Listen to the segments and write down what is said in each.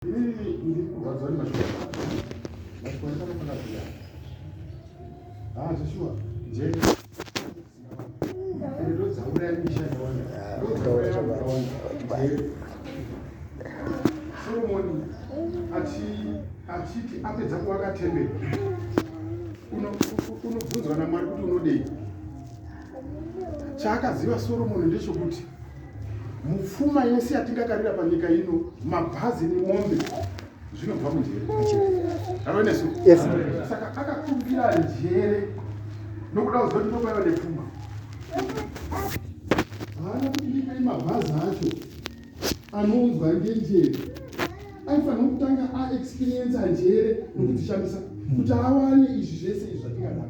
Solomon achiti apedza kuvaka temberi unobvunzwa naMwari kuti unodei. Chaakaziva Solomon ndechekuti mupfuma yese yatingakarira panyika ino, mabhazi nemombe zvinobva munjere. Havonesu? Yes. Saka akakumbira njere nokuda kuziva kuti ndopaiva nepfuma. Haana kuti ndikai mabhazi acho anounzwa ngenjere. Aifanira kutanga aexperience njere nokudzishandisa kuti awane izvi zvese izvi zvatingada.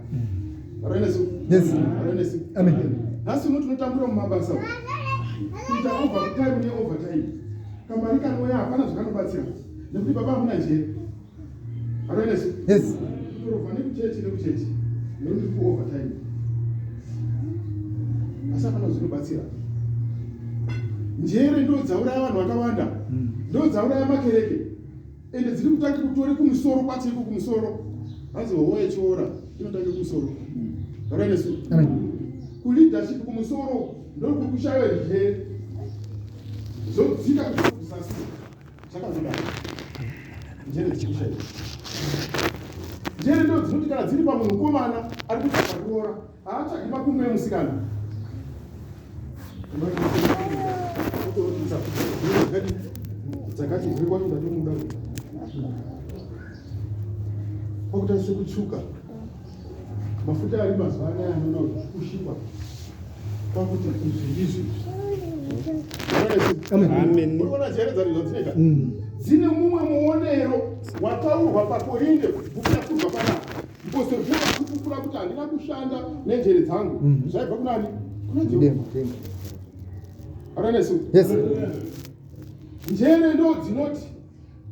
Havonesu? Yes. Havonesu? Amen. Nhasi uno tinotambura mumabasa kuita overtime neovertime. Kamari kanouya hapana zvakanobatsira nekuti baba hamuna njere. Havonesu? Yes. Kutorovha nekuchechi nekuchechi nekuti kuovertime. Asi hapana zvinobatsira. Njere ndo dzauraya vanhu vakawanda, ndo dzauraya makereke, ende dziri kutanga kutori kumusoro kwatiko kumusoro. Hanzi hoho yechiora inotange kumusoro. Havonesu? Kuleadership kumusoro ndo kuri kushaya njere. Zodzika kuzasi zvakazodaro. Njere dzikushaya. Njere ndo dzinoti kana dziri pamunhu mukomana ari kutsvaka kuora, haatsvagi makumbo emusikana. Dzakati zviri kwacho ndatomuda kwakutarisa kutsvuka. Mafuta ari mazuva anaya anoona kushipa kwakuti izvi izvi. Amen. Unoona njere dzari dzinoita dzine mumwe muonero wataurwa pakorinde bhuku yakubva panapa. Mupostori Paul achipupura kuti handina kushanda nenjere dzangu. Zvaibva kunani? Kuna Jehovha. Havonesu? Yes. Njere ndo dzinoti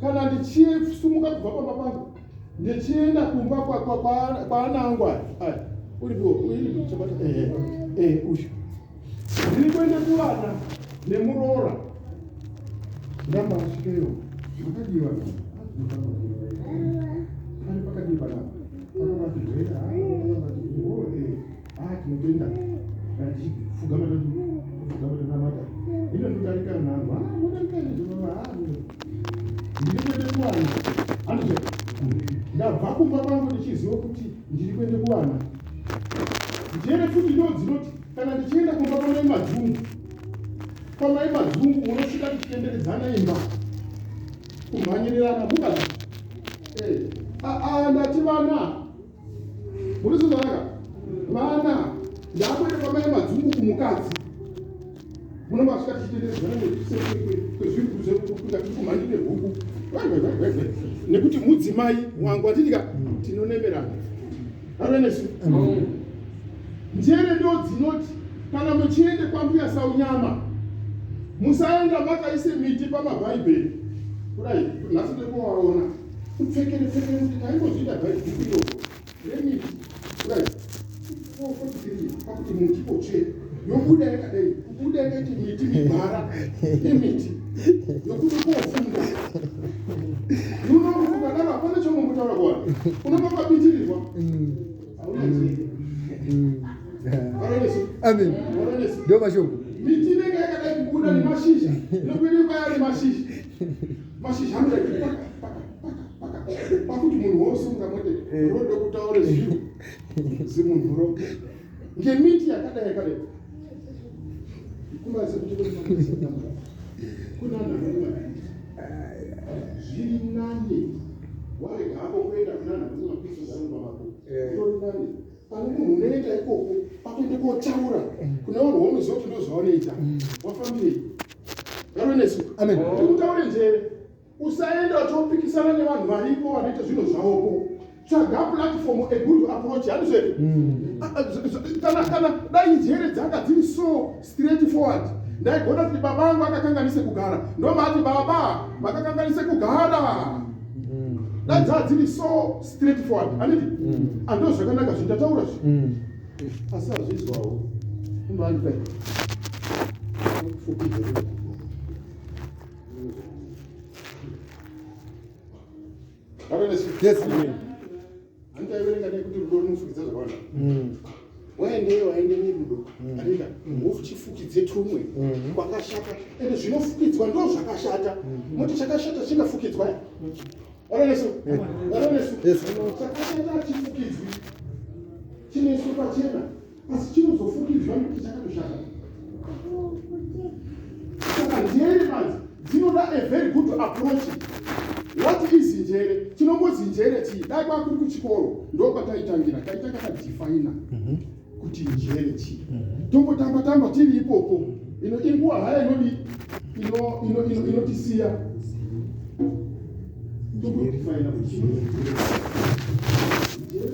kana ndichisimuka kubva pamba pangu ndichienda kumba kwaanangwa uripo ushu ndiri kuende kuvana nemuroora ndambasvikeyo makadiwa ari pakadiwa napa pakavati tinotoenda tichifugama namata ino ndodarika nangu ndiri kuende kuvana handizo ndabva kumba kwangu ndichiziva kuti ndiri kuende kuvana. Njere futi ndo dzinoti kana ndichienda kumba kwamai madzungu, kwamai madzungu munosvika tichitenderedzana imba kumhanyirana mukazi ndati vana murizozvanaka vana ndakuende kwamai madzungu kumukadzi munombasvika tichitenderedzana kwezvinhu zvekuda kumhanyire huku nekuti mudzimai wangu atitika tinonemerana. Havonesu? Njere ndo dzinoti kana muchiende kwambuya saunyama musaenda makaise miti pamabhaibheri kudai nhasi tokowaona upfekere kuti taimbozvida bhaibheri iro remiti kudai 443 pakuti muti potsve yobuda yakadai kubuda yakaiti miti mibhara yemiti yokuti kofunda unoukadaro hapana chomumutaura kuwana unomababitirirwa hauna njere. Amen. Ndio mashoko. Miti inenge yakadai kubuda nemashizha inokwende kwayari mashizha anodai pakuti munhu wosunga mote rode kutaure zvinhu zimunhu ro ngemiti yakadai kumbazi kuti kuna nhamwe zviri nani warega hapo kuenda kuna nhamwe mapiso zangu mako tori nani pane munhu unoenda ikoko pakuende kotaura kune vanhu vomuzoti ndozvaonoita wafambirei. Havonesu? Amen. Kutaure njere usaenda uchopikisana nevanhu varipo vanoita zvinhu zvavoko. Tsvaga platform a good approach. Handizvere? Kana dai njere dzanga dziri so straight forward ndaigona kuti baba vangu akakanganise kugara ndomati baba vakakanganise kugara. Dai dzadziri so straight forward handiti ando zvakanaka zvindataura zvi asi hazvizwawo kumbanipai Yes. Handaiverenga nekuti rudo runofukidza zvakawanda. Waendeyo waende nerudo aringa wochifukidze tumwe kwakashata ende zvinofukidzwa ndo zvakashata moti chakashata chingafukidzwa chakashata hachifukidzwi chinoiswa pachena asi chinozofukidzwa nekuti chakatoshata. Saka njere nadzo dzinoda a very good approach. What is njere? Chinombozi njere chii? Dai kwakuri kuchikoro ndokwataitangira taitanga tadefina kuti njere chii. Tombotamba tiri ipopo. Inguva haya inotisiya. Tombodefina kuti njere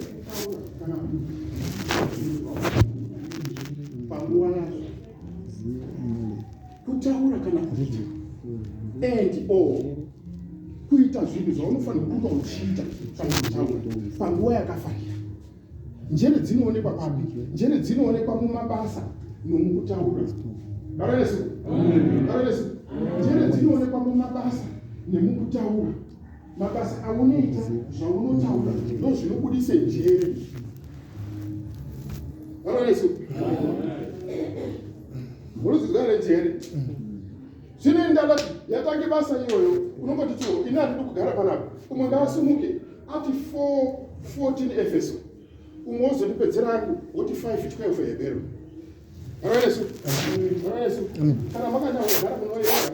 kana panguva yacho kutaura kana kuita and all kuita zvinhu zvaunofanira kunge uchiita kana kutaura panguva yakafanira. Njere dzinoonekwa papi? Njere dzinoonekwa mumabasa nomukutaura. Njere dzinoonekwa mumabasa nemukutaura. Mabasa aunoita zvaunotaura ndo zvinobudise njere. Munozvigara njere zvinoenda yatange basa iyoyo unongoti chiwo ine handidi kugara panapa umwe ngavasimuke ati 4:14 Efeso umwe wozondipedzera angu woti 5:12 Hebrew. Kana makanyagara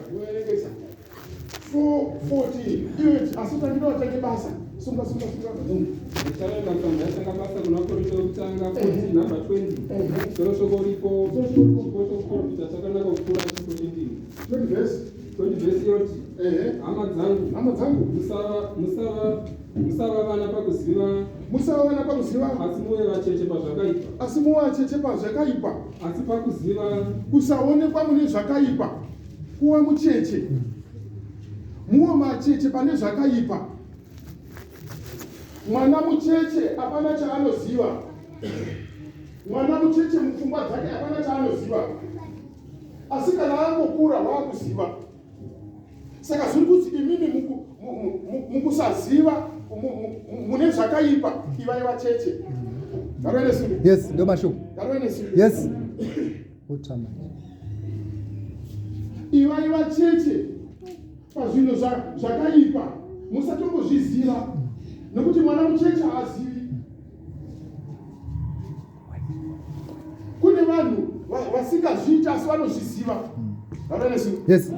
munoerengesa 4:14 iwe asi utangira watange basa sunga Taenda kutanga basa kuna Korinto kutanga 14 number 20. Soro soko ripo kuita chakanaka kukura chikotindini. 20 verse yoti hama dzangu musava vana pakuziva asi muve vacheche pazvakaipa asi pakuziva kusaonekwa mune zvakaipa kuva mucheche muwe macheche pane zvakaipa. Mwana mucheche hapana chaanoziva. Mwana mucheche mupfungwa dzake hapana chaanoziva. Asi kana angokura waakuziva. Saka zviri kuti imimi mukusaziva mune zvakaipa ivai vacheche. Yes, ndo mashoko. Yes. Utama. Ivai vacheche pazvinhu zvakaipa musatombozviziva. Nokuti mwana mucheche haazivi. Kune vanhu vasingazviiti asi vanozviziva. Yes.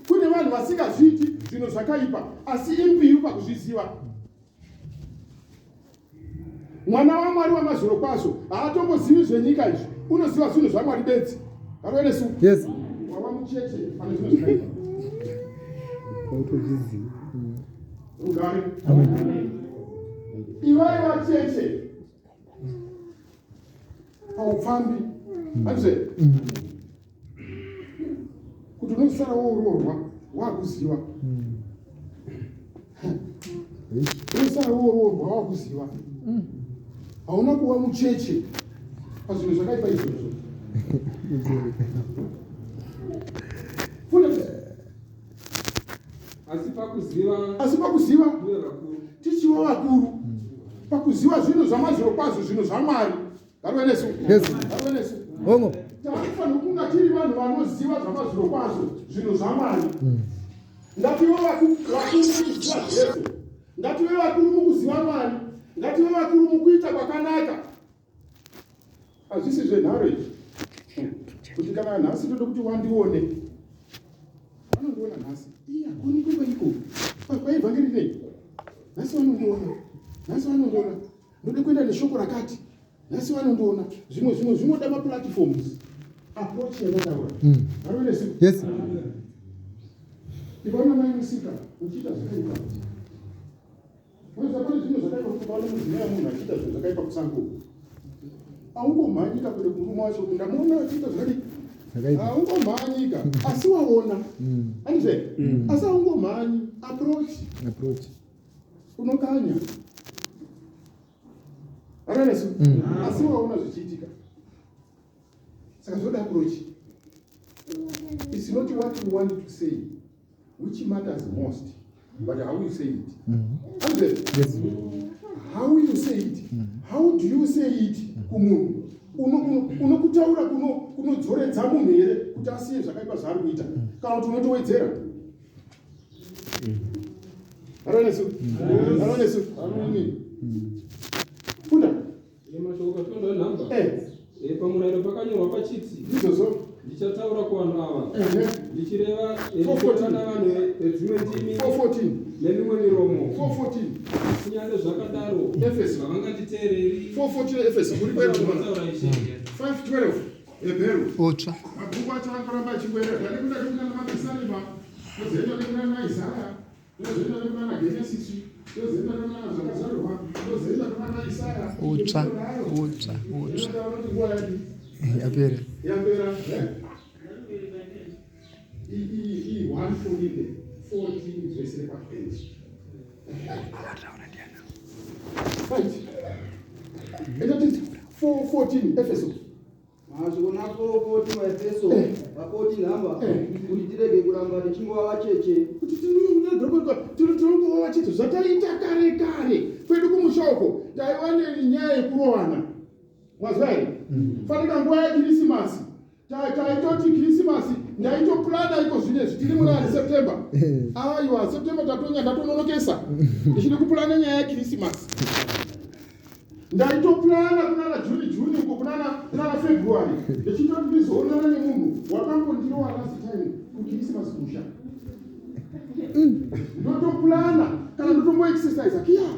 Kune vanhu vasingazviiti zvinhu zvakaipa asi imbiru pakuzviziva. Mwana waMwari wamazviro kwazvo haatombozivi zvenyika izvi, unoziva zvinhu zvaMwari bedzi. Yes. Wava mucheche pane zvinhu zvakaipa. Ugari. Ivai vacheche paupfambi. Hanzve kuti unosara wooroorwa waakuziva. Unosara wooroorwa waakuziva. Hauna kuva mucheche pazvinhu zvakaipa izvozvo. Asi pakuziva tichiva vakuru pakuziva zvinhu zvamazviro kwazvo zvinhu zvaMwari. Tinofanira kunga tiri vanhu vanoziva zvamazviro kwazvo zvinhu zvaMwari. Ngative vakuru mukuziva zvese. Ngative vakuru mukuziva Mwari. Ngative vakuru mukuita kwakanaka. Hazvisi zvenhare kuti kana nhasi toda kuti wandione. Vanondiona nhasi. Hakuni kweiko. Kwaivhangeri nei. Nhasi vanondiona. Ndode kuenda neshoko rakati. Nhasi vanondiona. Zvimwe zvinoda maplatforms. Approach yavataura. Yes. Ivaona mai musika uchiita zvakaipa. Pane zvinhu zvakaipa kuti paone mudzimai munhu achiita zvinhu zvakaipa kusango. Haungomhanyika kude kurume wacho ndamuona achiita zvakaipa. Haungomhanyika asi waona. Handizve? Asi haungomhanyi. Approach. Unokanya. Asi waona zvichiitika. Saka zvoda approach. It's not what you want to say which matters most. but how you say it. Understand? Yes. How you say it. How do you say it kumunhu? Unokutaura kunodzoredza munhu here kuti asiye zvakaipa zvaari kuita kana kuti unotowedzera. Aronesu. Funda. Mashoko katondwa nhamba. Pamurayiro pakanyorwa pachiti. Izvozvo. Ndichataura kuvanhu ava. Ndichireva navanhu vedzimwe ndimi. 4:14. Nemimwe miromo. 4:14. Kunyange zvakadaro. Efeso. Havanganditeereri. 4:14 Efeso. Muri kwera kumana. 5:12. Hebreru. Otsva. Mabhuku acho anoramba achingwerera. Ndakunda kuna maPesalima. Ndozoenda kuna naIsaya. Ndozoenda kuna Genesis. Ndozoenda kuna zvakazarurwa. Ndozoenda kuna Isaya. Otsva. Yapera. I 1:14 verse 8. Right. It 4:14 Efeso. Mazvona 4:14 Efeso. 14 nhamba. Kuti tirege kuramba tichingova vacheche. Kuti tinongova vacheche zvataita kare kwedu kumushoko taiwane nyaya yekurohana. Mwazwa here? Fanika nguva yeKrisimasi. Taitoti Krisimasi ndaitoplana iko zvinezvi tiri muna September. Aiwa September ndatononokesa. Ndichiri kuplana nyaya yeKrisimasi. Ndaitoplana kunana Juni uko kunana February. Ndichitoti ndizoonana nemunhu wakangondirowa last time kuKrisimasi kusha. Ndotoplana kana ndotombo exercise kia.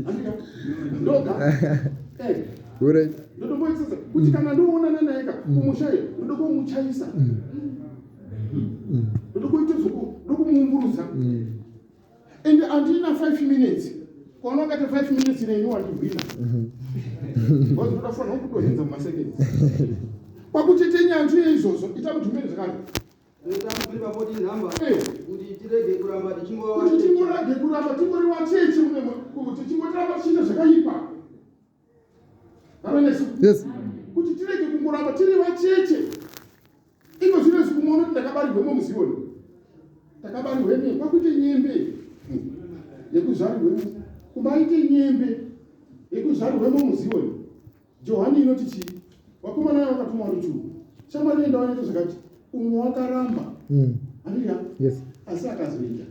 Andika. Ndoga. Ure. Ndotomboisisa kuti kana ndoonana naye kumushaye ndokomuchaisa. Ndokoita ndokumumburuza. And andina 5 minutes. Kwaona ngati 5 minutes neni wandibwina. Ngozi ndotafuna ukutohenza mumaseconds. Kwakuchete nyanzvi izvozvo ita mutumeni zvakare. Filipi 14 nhamba. Kuti tirege kuramba tichingova vacheche. Kuti tingorage kuramba tingori vacheche mumwe kuti tingoramba tichita zvakaipa. Yes. Kuti tirege kungoramba tiri vacheche. Iko zvinezvi kumuona kuti ndakabarirwemo muZioni. Ndakabarirwemo kwakuite nyembe yekuzvarirwemo. Kubaite nyembe yekuzvarirwemo muZioni. Johani inoti chii? Vakomana vaya vakatumwa ruchuru. Shamwari enda wanoita zvakati. Umwe wakaramba. Andika? Yes. Asi akazoita.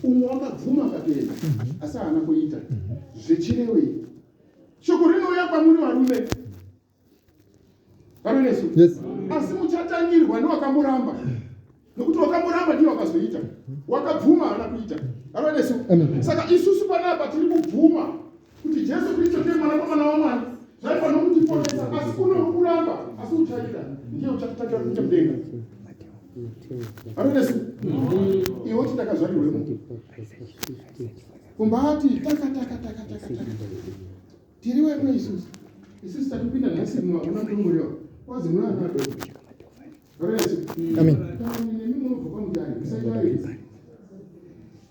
Umwe wakabvuma akatoenda. Asi haana kuita. Zvechirewei? Shoko rinouya kwamuri varume. Varonesu. Yes. Asi muchatangirwa newakamuramba. Nokuti wakamuramba ndiye wakazoita. Wakabvuma haana kuita. Varonesu. Saka isusu panapa tiri kubvuma kuti Jesu Kristu ndiye mwanakomana waMwari. Zvaifanira kutiponesa asi kuno kuramba asi uchaita. Ndiye uchatotanga kuita mudenga. Varonesu. Iwe ndakazvarirwemo. Kumbati taka. Tiriwemo isusu. Isusu tatipinda nhasi munatomuriwa. Kwazi muna ana adoko. Varonesu. Amen. Nemi munobva kwamudari. Musaivaedza.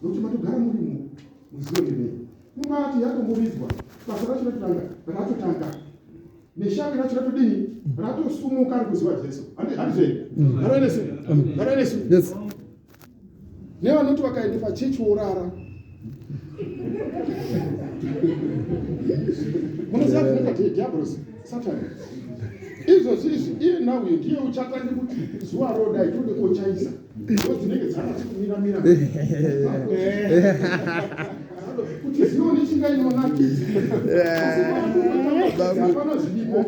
Nokuti matogara murimo muZioni rineri. Kumbati yatombovidzwa. Basa racho ratotanga. Neshanga racho ratodini. Ratosumuka ari kuziva Jesu. Handizve. Varonesu. Yes. Nevanoti vakaenda pachechi worara. Munoziva kuti diabolos Satan. Izvozvi iye nawe ndiye uchatange kuti zuva rodai tode kochaisa. Ndodzinenge dzakatikumira. Kuti Zioni chingainonakidza. Hapana zvilipo.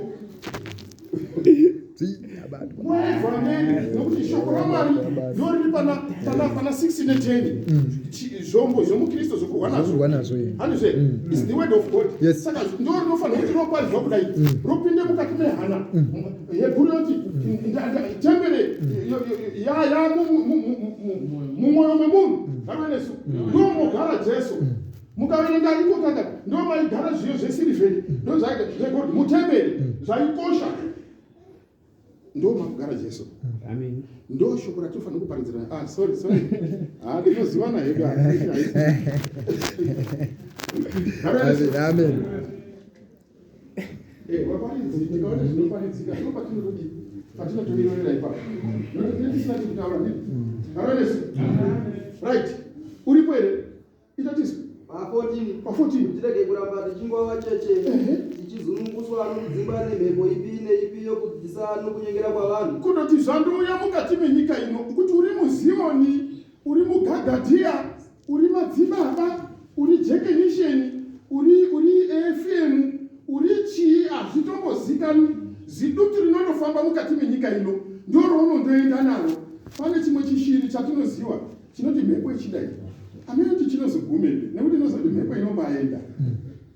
Nokuti shoko raMwari ndoriri pana 6 ne10. Zvombo zvomukristu zvokurwa nazvo. Handizve? Is the word of God. Yes. Saka ndorinofanira kuti rokwaridzwa kudai. Ropinde mukati mehana. Hebrew yoti tembere mumwoyo memunhu. Varonesu. Ndomogara Jesu. Mukaverenga iko kaka ndomaigara zviyo zvesirivheri. Ndozvaigara mutemberi zvaikosha. Ndo makugara Jesu. Amen. Ndo shoko ratinofanira kuparidzira. Sorry. Ndinozivana hedu. Amen. Waparidzi tikaona zvinoparidzika. Ndo patinotororera ipapo. Nokuti tisina kutaura nini? Right. Uripo here. Itatisi. Pa 14. Pa14. Tirege kuramba tichingova cheche. Tichizununguswa nokudzimba nemhepo ipi neipi yokudzidzisa nokunyengera kwavanhu. Kundoti zvandouya mukati menyika ino kuti uri muZioni, uri muGagadhiya, uri madzibaba, uri Jekenisheni, uri AFM, uri chii hazvitombozikanwi. Zidutu rinondofamba mukati menyika ino ndiro raunondoenda naro. Pane chimwe chishiri chatinoziva chinoti mhepo ichidai. Amene kuti chinozogumepi nekuti inozoti mhepo inombaenda.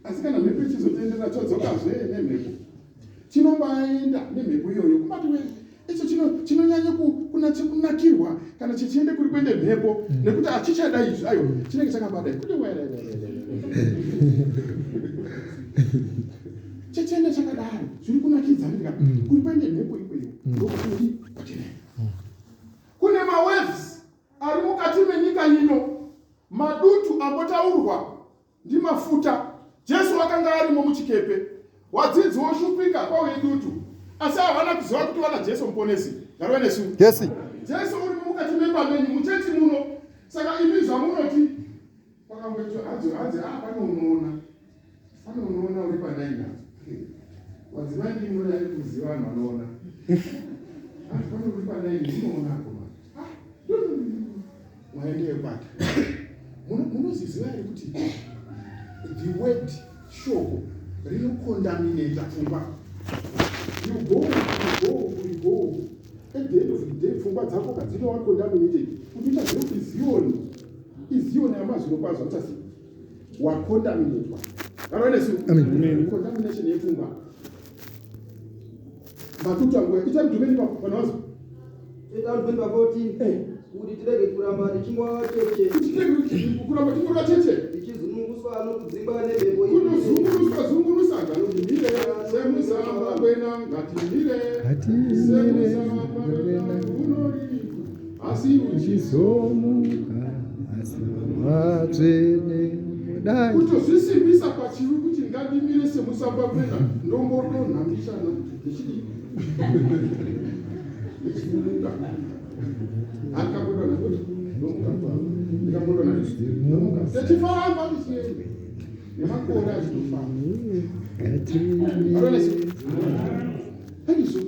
Asi kana mhepo ichizotenderera chodzokazve nemhepo. Chinombaenda nemhepo iyoyo. Kumati icho chinonyanya kunakirwa kana chichiende kuri kuende mhepo nekuti achichadai zvayo chinenge chakabadai kuti chichiende chakadaro zviri kunakidza ndika kuri kuende mhepo ikweyo ndokuti pachine. Kune mawaves ari mukati menyika ino madutu ambotaurwa ndimafuta. Jesu akanga arimo muchikepe, wadzidzi woshupika kwauye dutu, asi havana kuziva kuti wana Jesu muponesi. Garwe nesu. Yes. Jesu uri mukati memba menyu muchechi muno. Saka imi zvamunoti pakamboitwa hadzi pane unoona uri padaina. Wadzimai ndimuna ari kuziva vanhu vanoona. Pane uri padaina unoona koma. Mwaendeye kwake. Munoziziva here kuti the word shoko rinocontaminate pfungwa. You go. At the end of the day, pfungwa dzako kadzinowa contaminated. Kuti uchaziva kuti Zioni yamazvino kwazvo uchasi wacontaminatwa. Amen. Contamination yepfungwa. Matutu angu ichamudhumeni panowazo. Itaudhumeni pa 14. Kuti tirege kuramba tichingova cheche. Kuramba tichingova cheche. Tichizununguswa nokudzimba nemhepo ipi. Kunozungunusa ngatimire semuzamba kwena ngatimire semuzamba kwena unori asi uchizomuka asi watsvene mudai. Kutozvisimbisa pachivi kuti ngandimire semuzamba kwena ndombodonhambishana ndichidi. Akabodona kuti ndikabodona ndomuka techifamba tichienda nemakore achitofamba. Haniso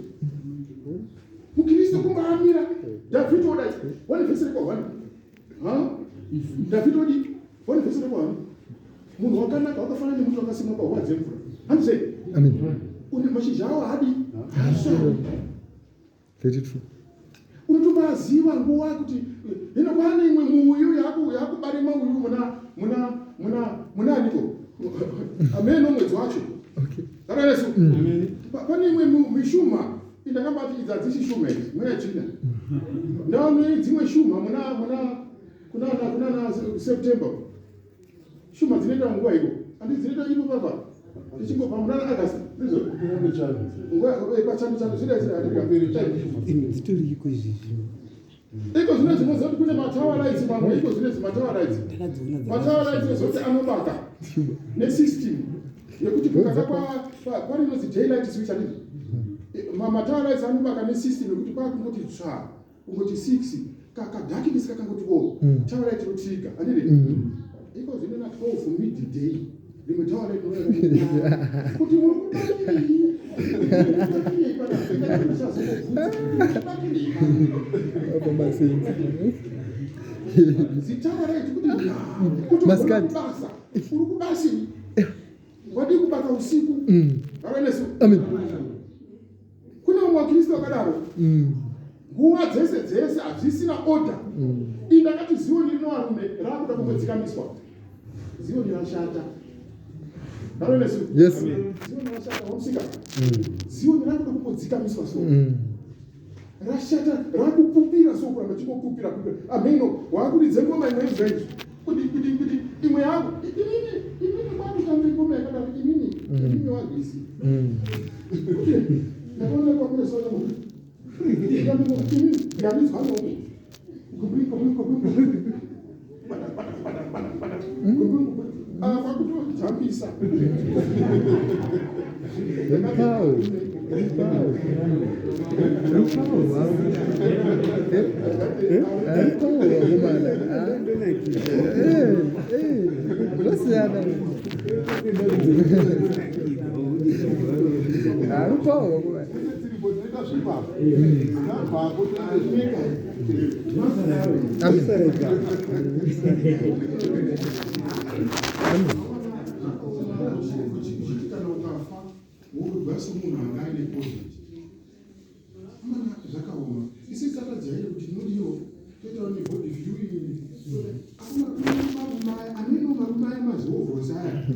mukristu kumbaamira David odai one vhesi rekwa 1 David odi one vhesi rekwa 1 munhu wakanaka wakafanana nemunhu wakasimwa pahova dzemvura. Handise une mashizha awo hadi unotobaziva nguva kuti hino kwane imwe muyu yakubare mauyu muna aniko ameno mwedzi wacho. Zakaresu pane imwe mishuma indakabati idza dzishishuma idzi mweyachina ndaone dzimwe shuma kuna September shuma dzinoita nguva iko handi dzinoita ipo papa tichingobva muna August ndizo nguva pachando Story iko izvi. iko zvine zvinoziva kuti kune matawa lights mamwe iko zvine matawa lights. Matawa lights zoti anobata nesystem yekuti kukaka kwarinozi daylight switch handiti. Matawa lights anobata nesystem yekuti kwakungoti tsva kungoti 6 kadhakinesi kakangoti tawa light rotrigger handiti. Iko zvine na 12 midday rimwe tawa light kuti Maskati. Urukubasi wadi kubata usiku. Amen. Kuna wakristo wakadaro nguva dzese hazvisina order. Indakati Zioni rinovarume rakuda kumbodzikamiswa. Zioni rashata. Yes. Zioni rashata wamusika. Zioni rakuda kumbodzikamiswa so. Rashata rakupupira so kuramba chingopupira. Ameno wakuridze ngoma imwe izvenzi. Kuti imwe yangu imini kwakutambe ngoma yakadaro imini wagwisi. Ndakona kwakure soya mu. Ndabizwa ngoku. Kwakuto jambisa. basi munhu anga aine covid amana zvakaoma isi takajaira kuti nodiyo toitawo nebody viewing ameno marume aya mazihovhorosi aya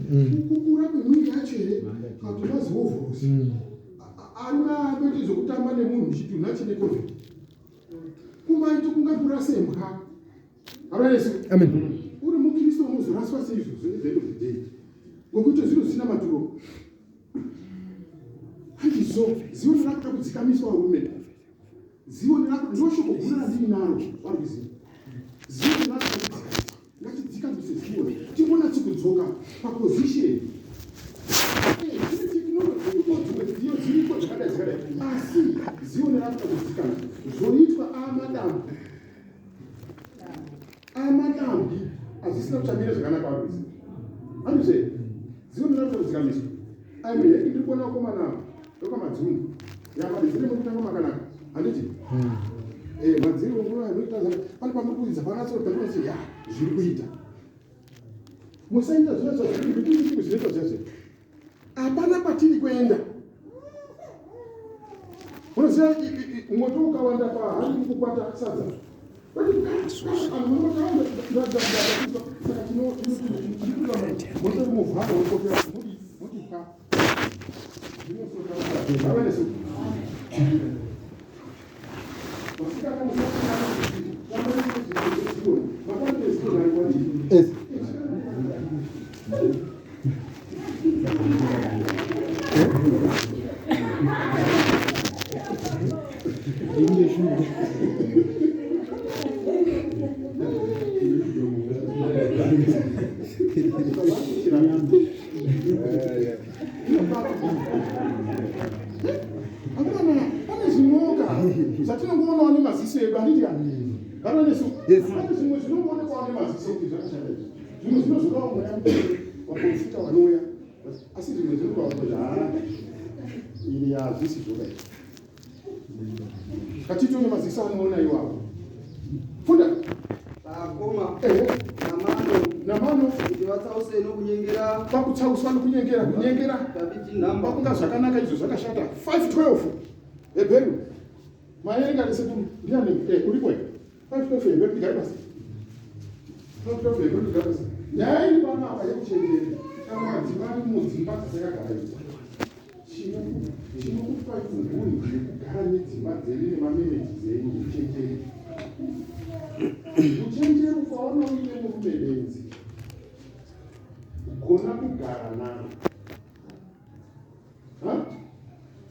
kukura kwemwiri yacho here kuti mazihovhorosi ana kwete zvokutamba nemunhu chitunha chine covid kumaito kungakura semha avanesu uri mukristu unozoraswa seizvozvo nezendo zvidei ngokuti zviro zvisina maturo handizvo zivo rakuda kudzikamiswa varume zivo ndoshoko guru randiri naro varikuziva zivo rakuda kudzikamiswa ngatidzikamise zivo timbona tikudzoka papozisheni zivo dziriko dzakadai dzakadai asi zivo nerakuda kudzikana zvoitwa amadambi azvisina kutamira zvakanaka varikuziva handizve zivo nerakuda kudzikamiswa aimwe ndiri kuona vakomana ndokamadzuni madziri mukutanga makanaka handiti madziri anoita pane pamurikuidza panatsoaasi zviri kuita musaita zvinoita zvinoita zvese hapana kwatiri kuenda unoziva mwoto ukawanda pahari kukwata sadza moto muvharo ukopera mutika pane zvinoka zvatinongoonawo nemaziso edu handiti kanonesu pane zvimwe zvinongoonekwawo nemaziso kuti zvakashanda zvimwe zvinozokawo mweya waprofita vanouya asi zvimwe zvinokwaaa ili hazvisi zvodai katito nemaziso anoona iwapo funda akoma namano kuti vatsause nokunyengera pakutsauswa nokunyengera pakunga zvakanaka izvo zvakashata 512 ebheru maenga nesekuru ndiani uripo 512 ebheru digari basi 512 ebheru digari basi nyaya iri pano apa yekuchenjeri kana madzimai mudzimba dzakagara idzi chinokupa ivhunguri zvekugara nedzimba dzeri nemameneji dzenyu uchenjeri uchenjeri ukaona uine murume benzi gona kugara naro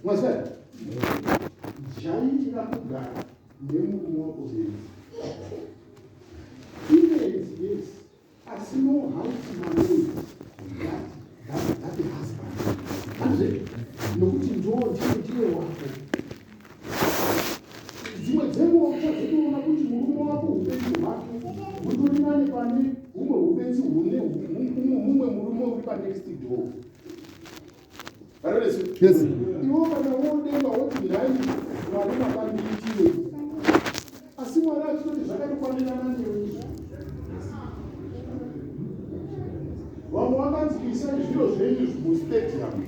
mwazaya jairira kugara nemurume wako benzi ibenzi yes asi no how to manage that husband handizve nokuti ndiye wako dzimwe dzenguva uchazitoona kuti murume wako upenzi hwake hutori nani pane humwe upenzi hune mumwe murume uri panext door aronesu iwo kana wodenga woti nhai mwari makandiitiwe asi mwari achitoti zvakatokwanirana newe vamwe vakanzwisai zviro zvenyu mustadium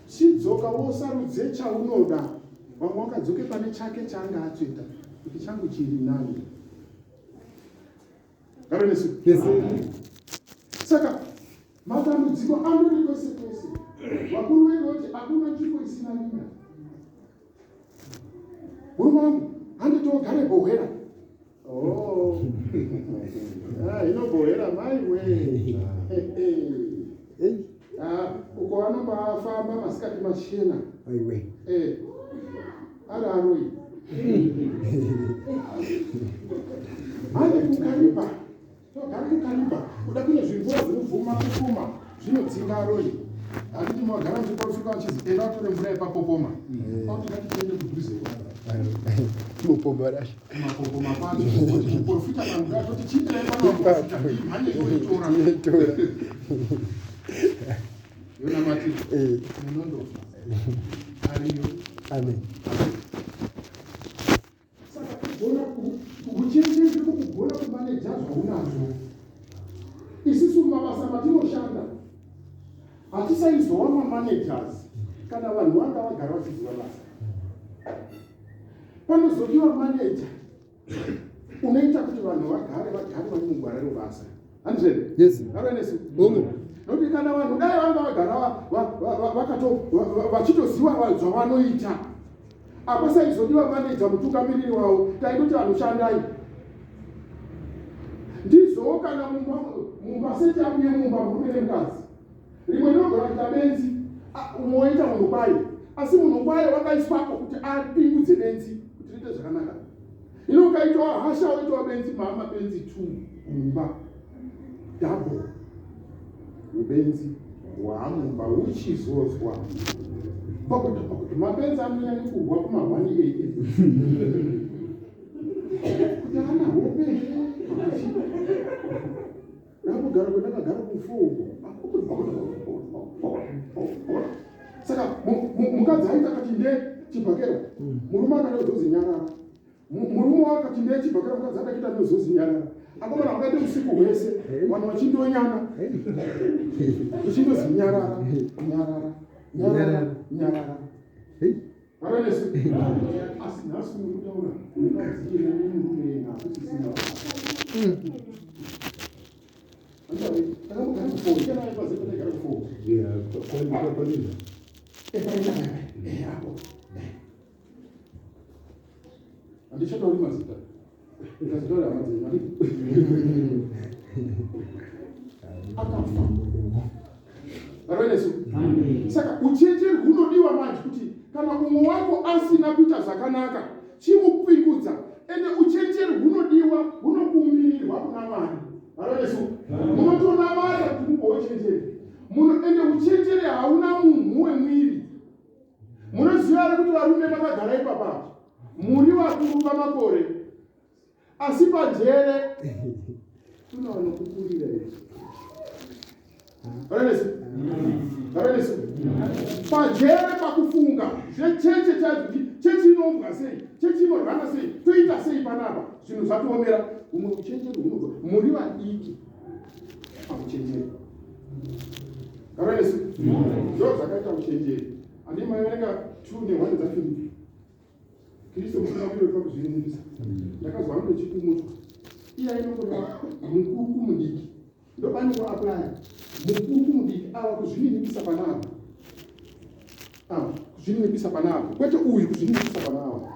chidzoka wosarudze chaunoda vamwe wakadzoke pane chake chaanga atsveta kuti changu chiri nani garonesu saka matambudziko andori kwese kwese vakuru vedu voti hakuna nzvimbo isina rina murume wangu handitogare bhohwera inobohera mai we uko vanombafamba masikati machena ari aroi handi kukariba togari kukariba kuda kune zvimvura zvinobvuma kufuma zvinodzinga aroi handiti magara muchiprofika vachizi enda vatore mvura yepapopoma auti ngatitiende kudhuze mupoma rasha mapopoma pacho kuti muprofita kangu atoti chindira ipanaprofita mhanye yoitora yona mati munondofa ariyo amen saka kugona kuchenjeri kukugona kumaneja zvaunazvo isusu mabasa matinoshanda hatisaizowa mamanagers kana vanhu vanga vagara vachiziva basa panozodiwa manager unoita kuti vanhu vagare vane mugwara rebasa handizvere yes aronesu bomo nokuti kana vanhu dai vanga vagara vachitoziva zvavanoita hapasaizotiwa manager mutungamiriri wavo taitoti vanoshandai ndizowo kana mumba seti akuye mumba murume nengazi rimwe rinogona kuita benzi unoita munhu kwaye asi munhu kwaye wakaiswapo kuti apingudze benzi kuti riite zvakanaka ino ukaitawa hasha waitawa benzi mabenzi 2 mumba double ubenzi hwamumba uchizozwa pakuti mabenzi anonyanyi kurwa kuma188 kuti ana hope nakugara kwendakagara kufugo saka mukadzi aita kati nde chibhakera murume akada kuzozinyarara murume wakati nde chibhakera mukadzi akaita nezozinyarara akomana vakaite usiku hwese vanhu vachindonyana uchindozinyarara nyarara aronesu asi nhasi mukutaura mukadziira nemurume nakusisina handichatauri mazita ikazitaura hamadzima akafa aronesu saka uchenjeri hunodiwa manje kuti kana umwe wako asina kuita zvakanaka chimupingudza ende uchenjeri hunodiwa hunokuumirirwa kuna Mwari aronesu munotona Mwari kuti mugowe uchenjeri ende uchenjeri hauna munhu wemwiri munoziva ere kuti varume vakagara ipapapo muri vakuru vamakore asi pajere tuna vanokukurira aronesu pajere pakufunga zvecheche chaiti chechi inombwa sei chechi inorwana sei toita sei panapa zvinhu zvatoomera umwe uchenjeri hunobva muri vadiki pakuchenjeri aronesu ndo zvakaita uchenjeri handi maioneka 2 ne1 dzaFilipi Kristo mutungamiri wepakuzvininipisa ndakazwa ndochikumutswa iye ainongova mukuru kumudiki ndobanikwa aplaya mukuru kumudiki ava kuzvininipisa panapa kuzvininipisa panapa kwete uyu kuzvininipisa panapa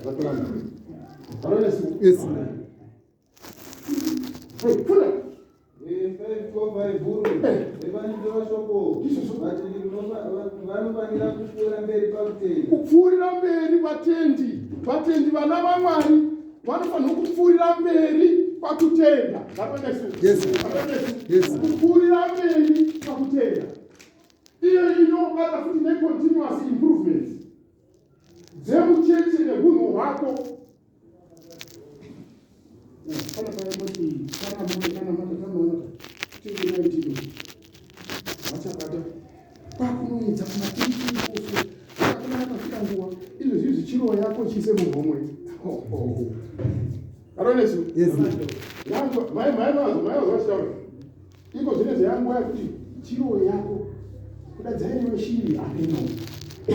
zvatorana aronesu funa kupfuurira mberi vatendi vana vaMwari vanofanira kupfuurira mberi pakutenda kupfuurira mberi pakutenda iyo inobata futi necontinuous improvements dzemucheche neunhu hwako kana paimoti vachakata kwakunoedza kumatirikuoso akuna akafika nguva izvo zvichiro yako chise muhomwe aronesu maivazvachitaura iko zvine zveyanguva yakuti chiro yako kuda dzainewe shiri apeno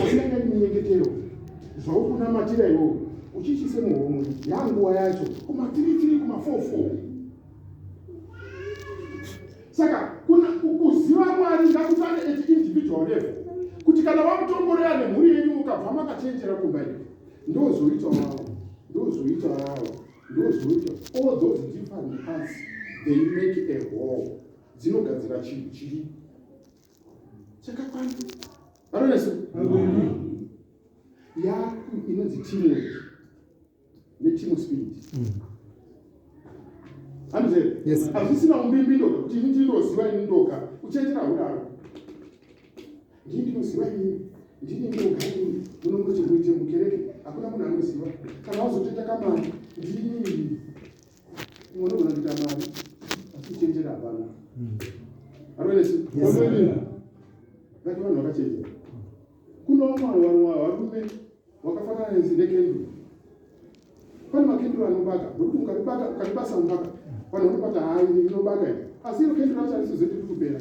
asinanga iminyengetero zvaukunamatira iwowo uchichise muhomwe yanguva yacho kuma3 kuma4 saka kuziva Mwari ngakufane at individual level kuti kana vamutongorera nemhuri yenyu ukabva makachenjera kumbai ndozoita all those different parts they make a whole dzinogadzira chinhu chiri chakakwana aronesu yaku inonzi teamwork neteam spirit handizere hazvisina umbimbi ndoga kuti ini ndinoziva ini ndoga uchenjera hudaro ndini ndinoziva ini, ndini ndinogari munongoti muite mukereke, hakuna munhu anoziva. Kana wazoteta kamari, ndini unogona kuita mari, asi chenjera hapana. Anoenesi? Ngati vanhu vakachenjera. Kuno varume wakafanana nenzinde kenduru. Pane makenduru anobaka, nokuti ukaribasa mubaka, vanhu vanobata hai inobaka here. Asi iro kenduru racho harisizoti kupera.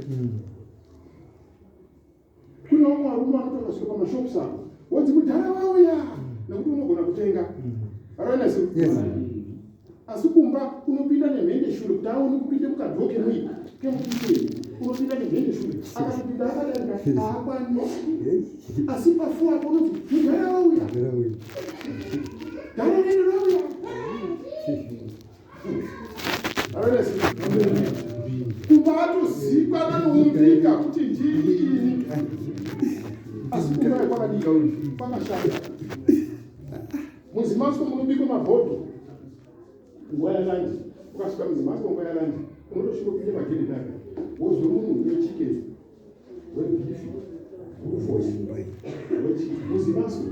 Kuna vamwe varume vanotoka kusvika pamashopu savo, wodzi kudhara vauya, nekuti unogona kutenga. Anoenesi? Asi kumba kunopinda nemhende shure kuti aone kupinde mukadhoke mui kemukiteni, unopinda nemhende shure. Akatopinda akadarika haakwani. Asi pafuwa apo unoti mudhara vauya. Dhara rino rauya. Anoenesi? Kumba atozikwa nanoundika kuti ndini. Asi kumba kwakadika kwakashanda. Muzimasco munobikwa mabhodho. Nguva yalanji, ukasvika muzimasco nguva yalanji, unotosvika kupinde magedhi dake. Wozwe munhu wechikeni, webifi, wevoice, muzimasco.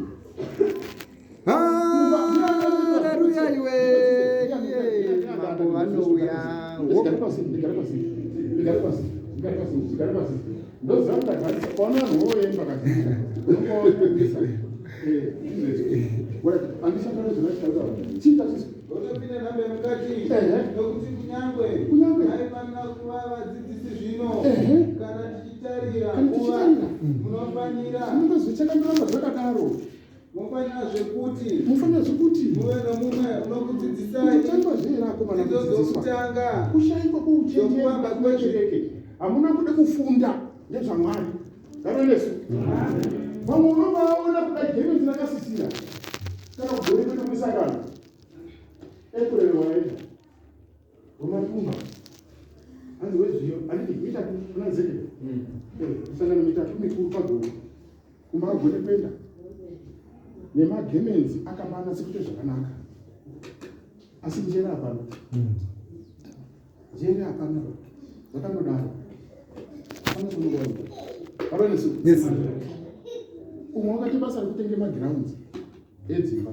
Haleluya iwe. Mambo anouya. Ndigare pasi. Ndoziva ndagarisa kwaona vanhu voemba kazhinji. Unokuwaonesa. Andishakana zvinotaura. Chiita chiso. Unopinda nhambe mukati nokuti kunyangwe haifanira kuva vadzidzisi zvino kana tichitarira kuva munofanira munozvichakandiramba zvakadaro. Mufanira zvekuti muve nomumwe unokudzidzisai dzidzo dzokutanga kushaikwa kweuchenjeri kwekereke. Hamuna kude kufunda nezvaMwari. Nganonesu. Vamwe unobaona kudai gemenzi rakasisira kana kugore kwedu kumisangano. Ekurere waenda. Romatumba. Hanzi wezviyo. Handiti mitatu unazekera. Misangano mitatu mikuru pagore. Kumba agone kwenda. Nemagemenzi akabana sekuite zvakanaka. Asi njere hapana. Njere hapana. Zvakangodaro. Pane kunowaida. Paronesu. Yes. Umwe wakati basa rekutenge magiraundi edzimba.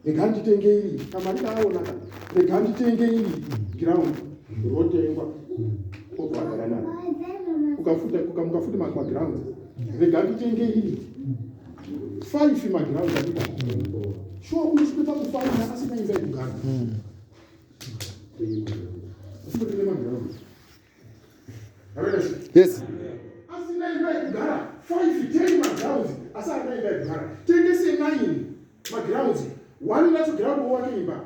Rega nditenge iri, kamari kaonaka. Rega nditenge iri giraundi rotengwa. Obhadhara naro. Mukafuta magiraundi. Rega nditenge iri. 5 magiraundi adika. Sure unosvika pakufana asina imba yekugara. Asipotenge magiraundi. Yes. Asina imba yekugara. 5-10 magiraundi asina imba yekugara. Tengese 9 magiraundi. One nacho giraundi wake imba.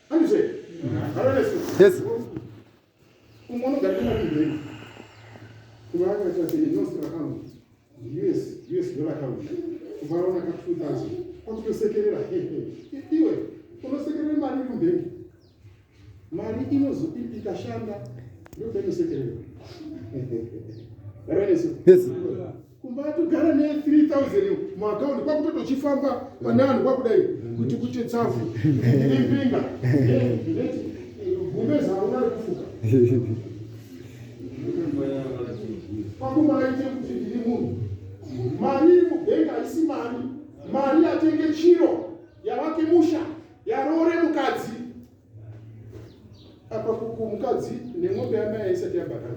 Handizve? Yes. Unogara kumapindeni. Kumakaita sei account. US dollar account. Ukaona ka 2000. Kwakutosekerera. Iwe unosekerera mari kumbengi. Mari ikashanda ndio kutosekerera. Yes. Kumbati gara ne 3000 muaccount kwakutochifamba panani kwakudai kuti kuche tsafu. Impinga. Bumbeza unari kufuka. Pakumalaite kuti ndiri munhu. Mari iri mubengi haisi mari. Mari atenge chiro yavake musha yarore mukadzi. Apa kumukadzi nemwombe yamai isati yabhadhara.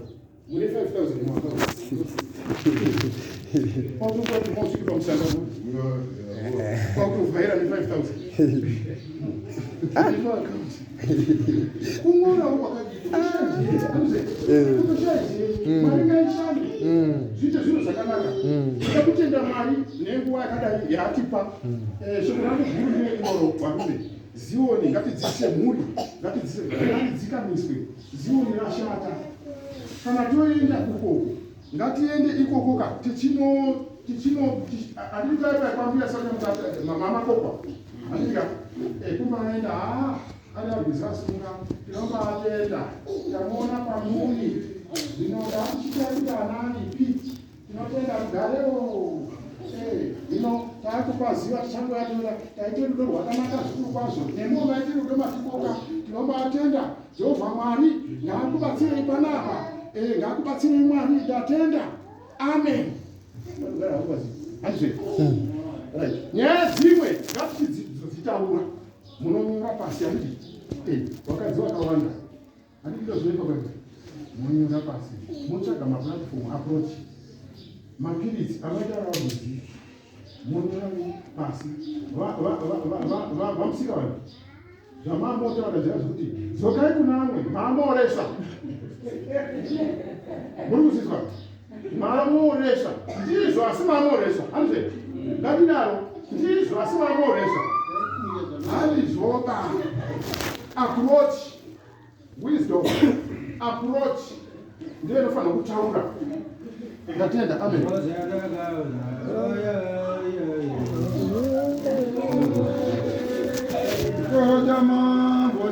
Mune 5,000 muaccount. Kwakuti mosvika pamusangano. Kwakuvhaira ne 5,000. Ino account. Kumona wakadii. Mari ngaishande. Zviite zvinhu zvakanaka. Ndakutenda mari nenguva yakadai yatipa. Shoko rangu guru neimoro varume. Zioni ngatidzise mhuri, ngatidzikamiswe. Zioni rashata. Kana toenda ikoko, ngatiende ikokoka. Anditaipa kwambia sasa mama kokwa. Andika kumaenda anabhizasunga tinobatenda tamona pamuni zvinoda tichitaita nani piti tinotenda kugarewo takupaziva tichangoyatora taite rudo rwakanaka zvikuru kwazvo nemo maite rudo matikoka tinobatenda Jehovha Mwari ngaakubatsirei panapa ngaakubatsirei Mwari tatenda amen. Azve. Nyaya dzimwe ngatidzitaura munonyora pasi anditi wakadzi wakawanda anditi ndozoipa kwete munonyora pasi motsvaga maplatform approach mapiritsi avaita vaudzi munonyora pasi vamusika vanhu zvamamota vakaziva zvekuti dzokai kuna amwe maamoresa muri kuzizwa maamoresa ndizvo asi maamoresa andizve ngatidaro ndizvo asi maamoresa handizvoba approach wisdom approach ndiyo inofanira kutaura ngatenda amen Mambo